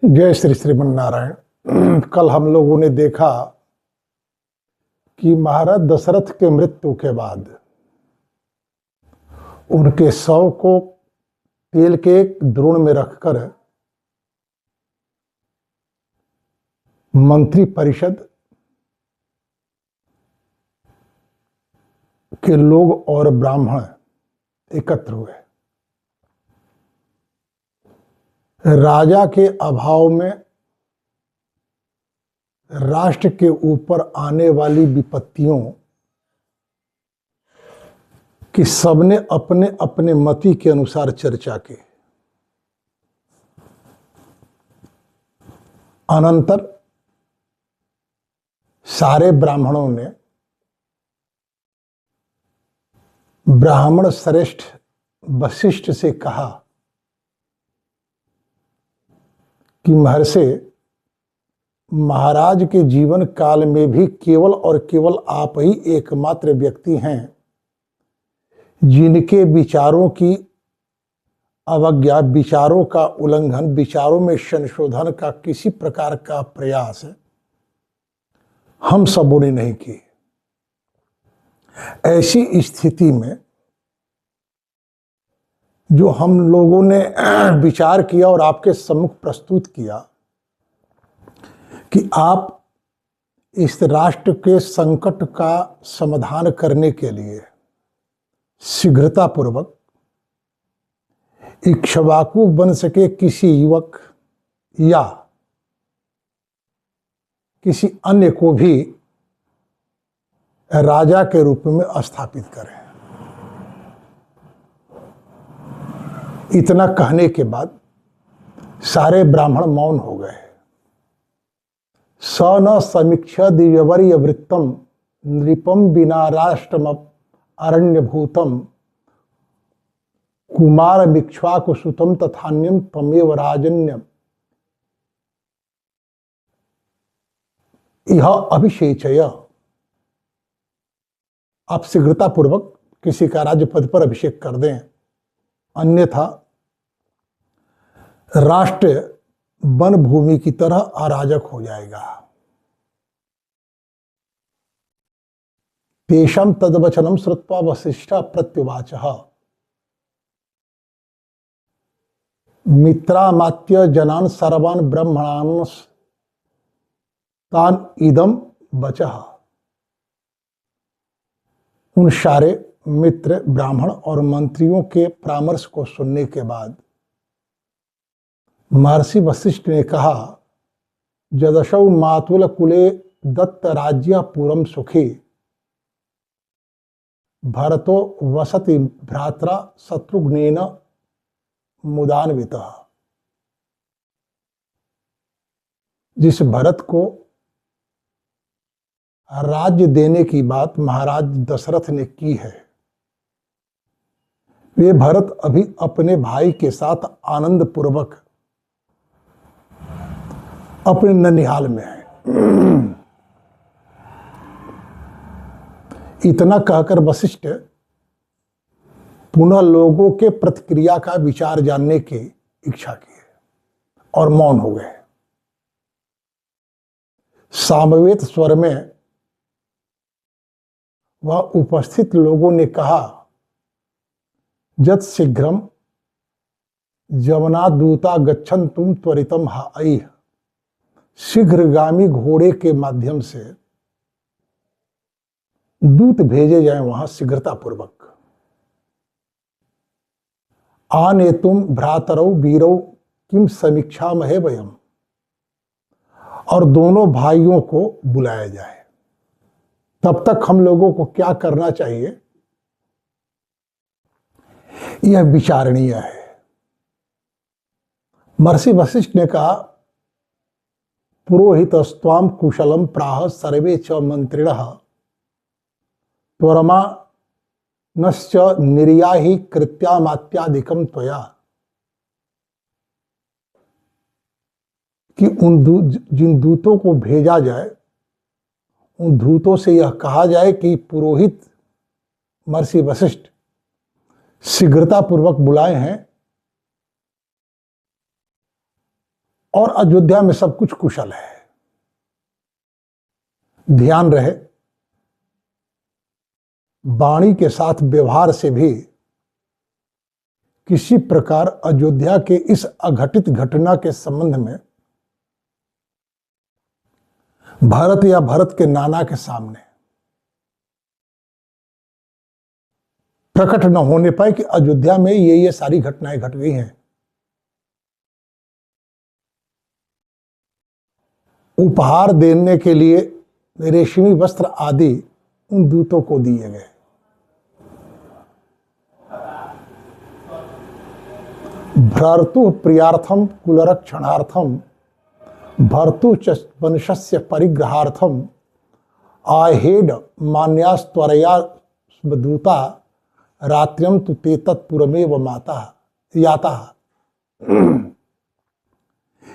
जय श्री श्रीमन नारायण। कल हम लोगों ने देखा कि महाराज दशरथ के मृत्यु के बाद उनके शव को तेल के एक द्रोण में रखकर मंत्री परिषद के लोग और ब्राह्मण एकत्र हुए। राजा के अभाव में राष्ट्र के ऊपर आने वाली विपत्तियों की सबने अपने अपने मति के अनुसार चर्चा की। अनंतर सारे ब्राह्मणों ने ब्राह्मण श्रेष्ठ वशिष्ठ से कहा कि महर्षि, महाराज के जीवन काल में भी केवल और केवल आप ही एकमात्र व्यक्ति हैं जिनके विचारों की अवज्ञा, विचारों का उल्लंघन, विचारों में संशोधन का किसी प्रकार का प्रयास हम सबों ने नहीं की। ऐसी स्थिति में जो हम लोगों ने विचार किया और आपके सम्मुख प्रस्तुत किया कि आप इस राष्ट्र के संकट का समाधान करने के लिए शीघ्रतापूर्वक इक्ष्वाकु वंश के किसी युवक या किसी अन्य को भी राजा के रूप में स्थापित करें। इतना कहने के बाद सारे ब्राह्मण मौन हो गए। स न समीक्ष दिव्यवर्य वृत्तम नृपम बिना राष्ट्रम अरण्यभूतम कुमार मिक्ष्वाकुसुतम तथान्यम तमेव राजन्यम यह अभिषेचय। आप शीघ्रतापूर्वक किसी का राज्य पद पर अभिषेक कर दें, अन्यथा राष्ट्र वन भूमि की तरह अराजक हो जाएगा। तेषां तद्वचनम श्रुत्वा वसिष्ठ प्रत्युवाच मित्रामात्य जनान सर्वान् ब्रह्मणान् तान इदम वचः। उन सारे मित्र, ब्राह्मण और मंत्रियों के परामर्श को सुनने के बाद महर्षि वशिष्ठ ने कहा, जदशौ मातुल कुले दत्त राज्य पूर्वम सुखी भरतो वसति भ्रात्रा शत्रुघ्नेन मुदान्वितः। जिस भरत को राज्य देने की बात महाराज दशरथ ने की है, वे भरत अभी अपने भाई के साथ आनंद पूर्वक अपने ननिहाल में है। इतना कहकर वशिष्ठ पुनः लोगों के प्रतिक्रिया का विचार जानने की इच्छा की और मौन हो गए। सामवेद स्वर में वह उपस्थित लोगों ने कहा, जत शीघ्रम जवनादूता गच्छन तुम त्वरितम हाई। शीघ्रगामी घोड़े के माध्यम से दूत भेजे जाएं वहां शीघ्रतापूर्वक। आने तुम भ्रातरौ वीरौ किम समीक्षा महे वयम। और दोनों भाइयों को बुलाया जाए। तब तक हम लोगों को क्या करना चाहिए, यह विचारणीय है। महर्षि वशिष्ठ ने कहा, पुरोहितस्त्वाम कुशलम प्राह सर्वे च मंत्रिणः त्वरमा नश्च निर्याहि कृत्यामात्यादिकम त्वया। कि जिन दूतों को भेजा जाए, उन दूतों से यह कहा जाए कि पुरोहित महर्षि वशिष्ठ शीघ्रतापूर्वक बुलाए हैं और अयोध्या में सब कुछ कुशल है। ध्यान रहे, वाणी के साथ व्यवहार से भी किसी प्रकार अयोध्या के इस अघटित घटना के संबंध में भरत या भरत के नाना के सामने प्रकट न होने पाए कि अयोध्या में ये सारी घटनाएं घट गई हैं। उपहार देने के लिए रेशमी वस्त्र आदि उन दूतों को दिए गए। भर्तु प्रियार्थम कुलरक्षणार्थम भर्तु च वंशस्य परिग्रहार्थम आहेड मान्यास्त्वरया स्वदूता रात्र्यम तु ते तत्पुरमेव माता याता।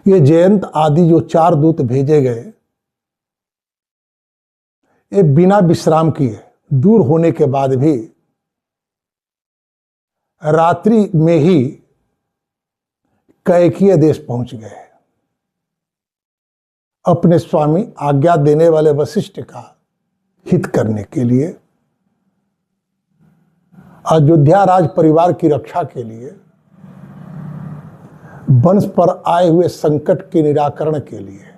ये जयंत आदि जो 4 दूत भेजे गए, ये बिना विश्राम किए दूर होने के बाद भी रात्रि में ही कैकेयी देश पहुंच गए। अपने स्वामी आज्ञा देने वाले वशिष्ठ का हित करने के लिए, अयोध्या राज परिवार की रक्षा के लिए, वंश पर आए हुए संकट के निराकरण के लिए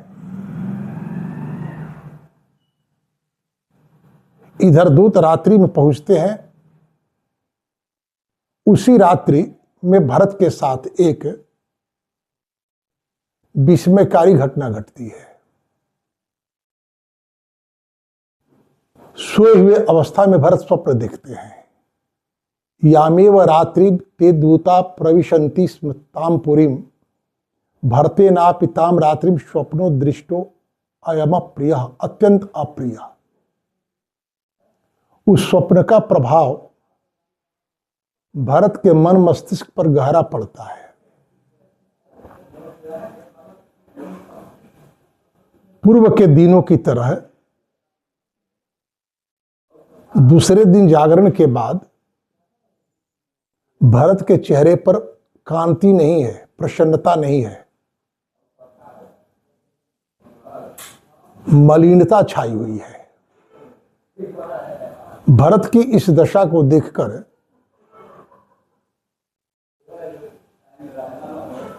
इधर दूत रात्रि में पहुंचते हैं। उसी रात्रि में भरत के साथ एक विस्मयकारी घटना घटती है। सोए हुए अवस्था में भरत स्वप्न देखते हैं। यामेव रात्रि ते दूता प्रविशन्ति स्म ताम पुरीम भरते नापि ताम रात्रिम स्वप्नो दृष्टो अयम प्रिय, अत्यंत अप्रिय। उस स्वप्न का प्रभाव भरत के मन मस्तिष्क पर गहरा पड़ता है। पूर्व के दिनों की तरह दूसरे दिन जागरण के बाद भरत के चेहरे पर कांति नहीं है, प्रसन्नता नहीं है, मलिनता छाई हुई है। भरत की इस दशा को देखकर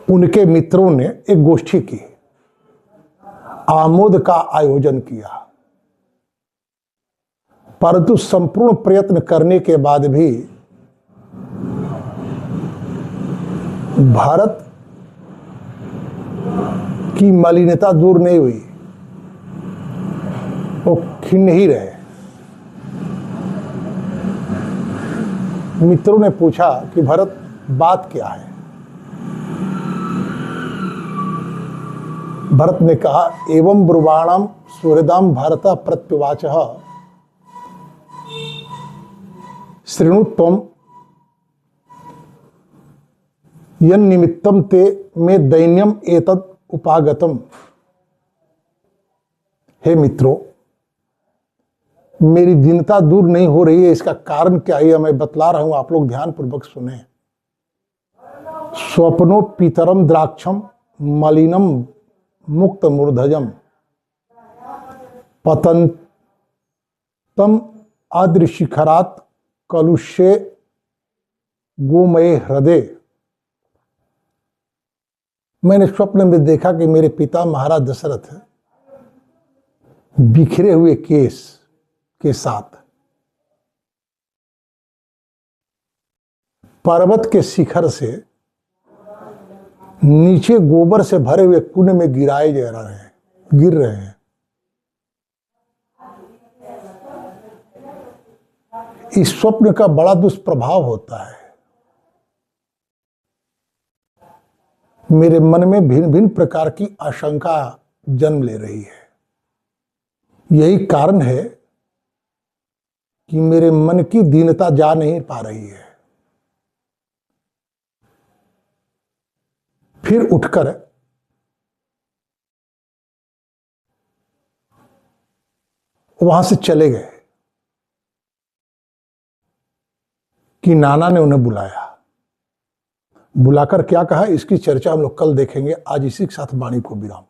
उनके मित्रों ने एक गोष्ठी की, आमोद का आयोजन किया। परंतु संपूर्ण प्रयत्न करने के बाद भी भारत की मलिनता दूर नहीं हुई, वो खिन्न ही रहे। मित्रों ने पूछा कि भरत बात क्या है। भरत ने कहा, एवं ब्रुवाणम सुहृदम भारत प्रत्युवाच शृणु त्वं यन्निमित्तं ते मे दैन्यम एतद उपागतम। हे मित्रों, मेरी दीनता दूर नहीं हो रही है, इसका कारण क्या है मैं बतला रहा हूं, आप लोग ध्यान पूर्वक सुने। स्वप्नो पितरम द्राक्षम मलिनम मुक्त मूर्धजम पतंतम आद्रशिखरात कलुष्ये गोमय हृदय। मैंने स्वप्न में देखा कि मेरे पिता महाराज दशरथ बिखरे हुए केस के साथ पर्वत के शिखर से नीचे गोबर से भरे हुए कुंड में गिर रहे हैं। इस स्वप्न का बड़ा दुष्प्रभाव होता है। मेरे मन में भिन्न भिन्न प्रकार की आशंका जन्म ले रही है। यही कारण है कि मेरे मन की दीनता जा नहीं पा रही है। फिर उठकर वहां से चले गए कि नाना ने उन्हें बुलाया। बुलाकर क्या कहा, इसकी चर्चा हम लोग कल देखेंगे। आज इसी के साथ वाणी को विराम।